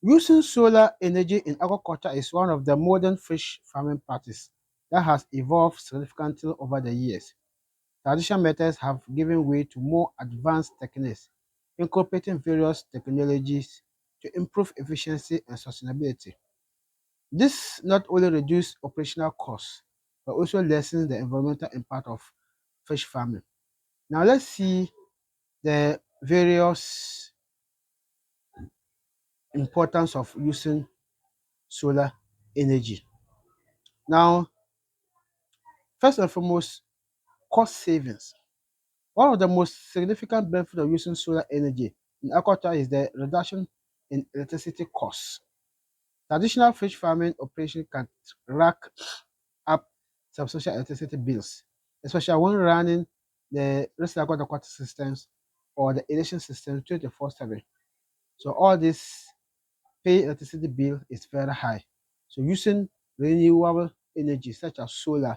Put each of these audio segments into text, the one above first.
Using solar energy in aquaculture is one of the modern fish farming practices that has evolved significantly over the years. Traditional methods have given way to more advanced techniques, incorporating various technologies to improve efficiency and sustainability. This not only reduces operational costs, but also lessens the environmental impact of fish farming. Now let's see the various importance of using solar energy. Now, first and foremost, cost savings. One of the most significant benefits of using solar energy in aquaculture is the reduction in electricity costs. Traditional fish farming operations can rack up substantial electricity bills, especially when running the recycled aquatic systems or the irrigation system 24/7. So all this pay electricity bill is very high. So using renewable energy such as solar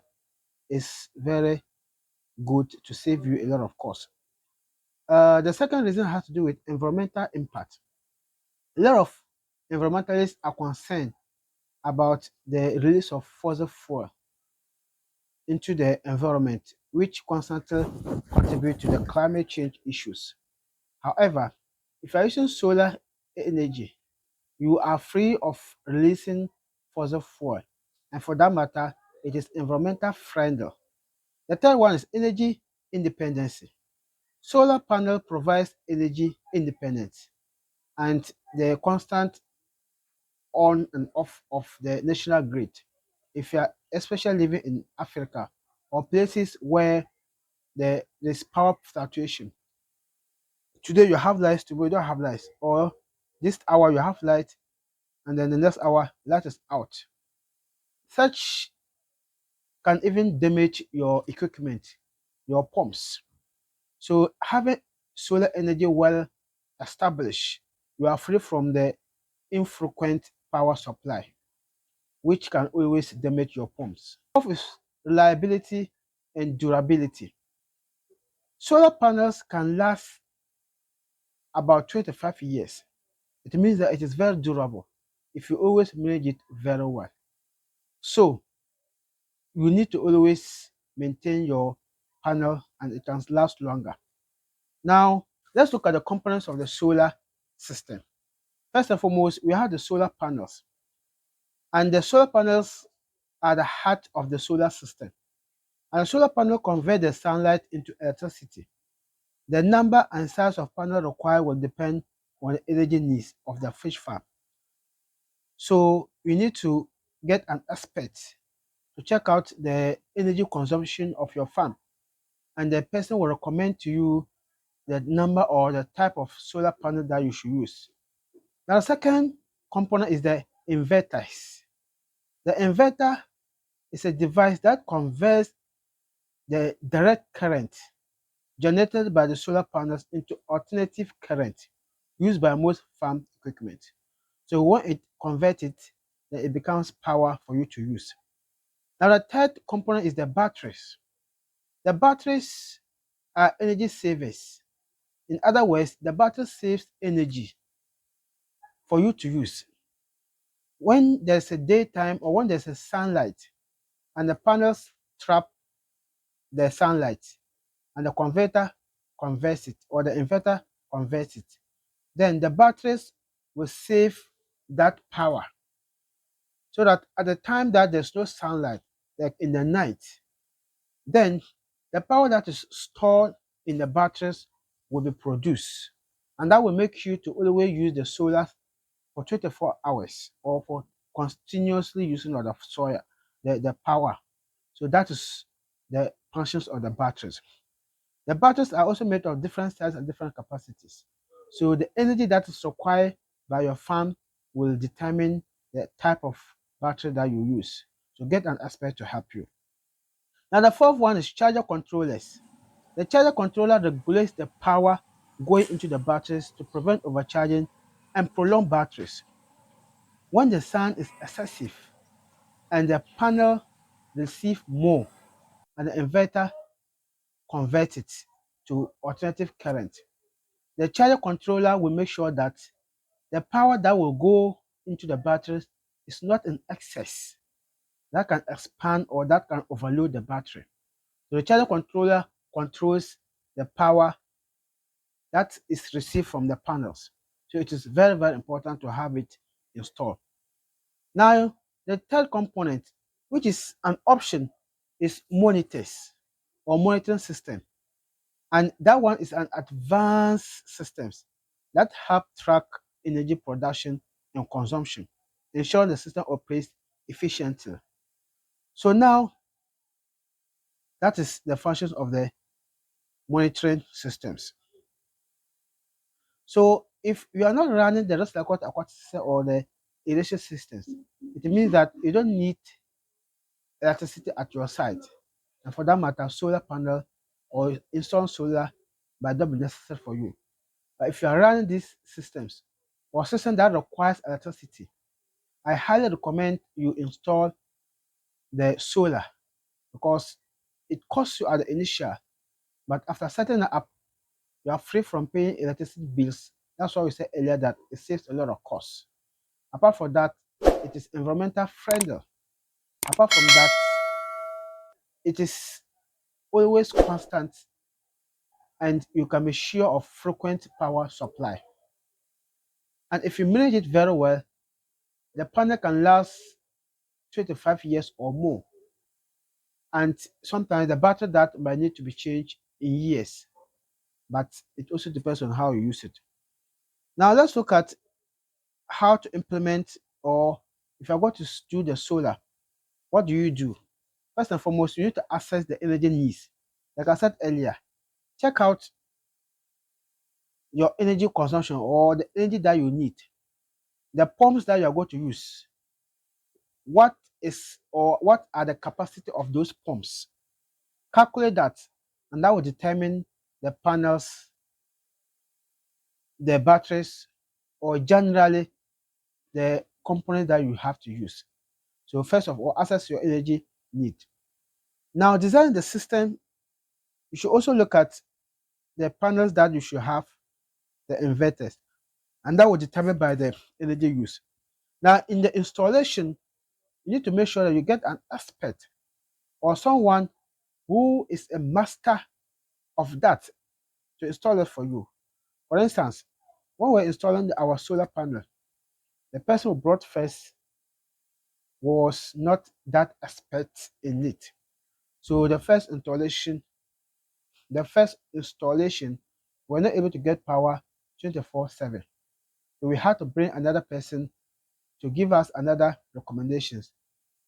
is very good to save you a lot of cost. The second reason has to do with environmental impact. A lot of environmentalists are concerned about the release of fossil fuel into the environment, which constantly contribute to the climate change issues. However, if you're using solar energy, you are free of releasing fossil fuel, and for that matter, it is environmental friendly. The third one is energy independence. Solar panel provides energy independence and the constant on and off of the national grid. If you are especially living in Africa or places where there's power fluctuation, today you have lights, tomorrow you don't have lights, or this hour you have light, and then the next hour light is out. Such can even damage your equipment, your pumps. So having solar energy well established, you are free from the infrequent power supply, which can always damage your pumps. Fourth is reliability and durability. Solar panels can last about 25 years. It means that it is very durable if you always manage it very well. So you need to always maintain your panel and it can last longer. Now, let's look at the components of the solar system. First and foremost, we have the solar panels. And the solar panels are the heart of the solar system. And the solar panel convert the sunlight into electricity. The number and size of panel required will depend on the energy needs of the fish farm. So you need to get an expert to check out the energy consumption of your farm. And the person will recommend to you the number or the type of solar panel that you should use. Now, the second component is the inverters. The inverter is a device that converts the direct current generated by the solar panels into alternative current used by most farm equipment. So when it converts it, then it becomes power for you to use. Now the third component is the batteries. The batteries are energy savers. In other words, the battery saves energy for you to use. When there's a daytime or when there's a sunlight and the panels trap the sunlight and the converter converts it or the inverter converts it, then the batteries will save that power so that at the time that there's no sunlight, like in the night, then the power that is stored in the batteries will be produced. And that will make you to always use the solar for 24 hours or for continuously using of the soil, the power. So that is the functions of the batteries. The batteries are also made of different sizes and different capacities. So the energy that is required by your farm will determine the type of battery that you use. So get an expert to help you. Now the fourth one is charger controllers. The charger controller regulates the power going into the batteries to prevent overcharging and prolong batteries. When the sun is excessive and the panel receives more and the inverter converts it to alternative current, the charger controller will make sure that the power that will go into the batteries is not in excess that can expand or that can overload the battery. So the charger controller controls the power that is received from the panels. So it is very, very important to have it installed. Now, the third component, which is an option, is monitors or monitoring system. And that one is an advanced systems that help track energy production and consumption, ensuring the system operates efficiently. So now that is the functions of the monitoring systems. So if you are not running the rest aquatic system or the irrigation systems, it means that you don't need electricity at your site. And for that matter, solar panel or install solar might not be necessary for you. But if you are running these systems or system that requires electricity, I highly recommend you install the solar because it costs you at the initial, but after setting it up, you are free from paying electricity bills. That's why we said earlier that it saves a lot of costs. Apart from that, it is environmental friendly. Apart from that, it is always constant and you can be sure of frequent power supply. And if you manage it very well, the panel can last 25 years or more. And sometimes the battery that might need to be changed in years, but it also depends on how you use it. Now let's look at how to implement, or if you're going to do the solar, what do you do? First and foremost, you need to assess the energy needs. Like I said earlier, check out your energy consumption or the energy that you need, the pumps that you are going to use. What is or what are the capacity of those pumps? Calculate that, and that will determine the panels, the batteries, or generally the component that you have to use. So first of all, assess your energy need. Now, design the system. You should also look at the panels that you should have, the inverters, and that will determine by the energy use. Now, in the installation, you need to make sure that you get an expert or someone who is a master of that to install it for you. For instance, when we're installing our solar panel, the person who brought first was not that expert in it. So the first installation, we're not able to get power 24/7. So we had to bring another person to give us another recommendations.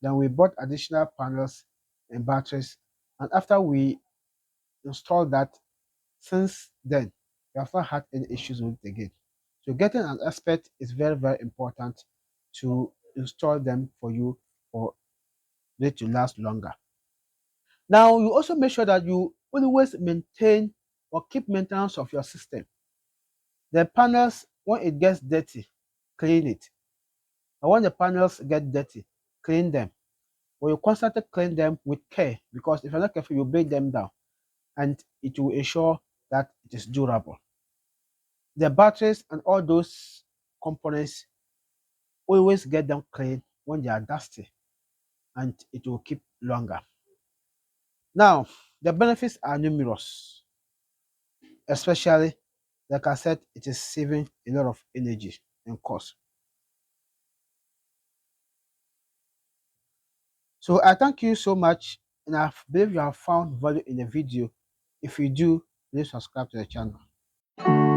Then we bought additional panels and batteries. And after we installed that, since then, we have not had any issues with it again. So getting an expert is very, very important to install them for you for it to last longer. Now, you also make sure that you always maintain or keep maintenance of your system. The panels, when it gets dirty, clean it. And when the panels get dirty, clean them. But you constantly clean them with care because if you're not careful, you break them down and it will ensure that it is durable. The batteries and all those components, always get them clean when they are dusty and it will keep longer. Now, the benefits are numerous, especially, like I said, it is saving a lot of energy and cost. So I thank you so much, and I believe you have found value in the video. If you do, please subscribe to the channel.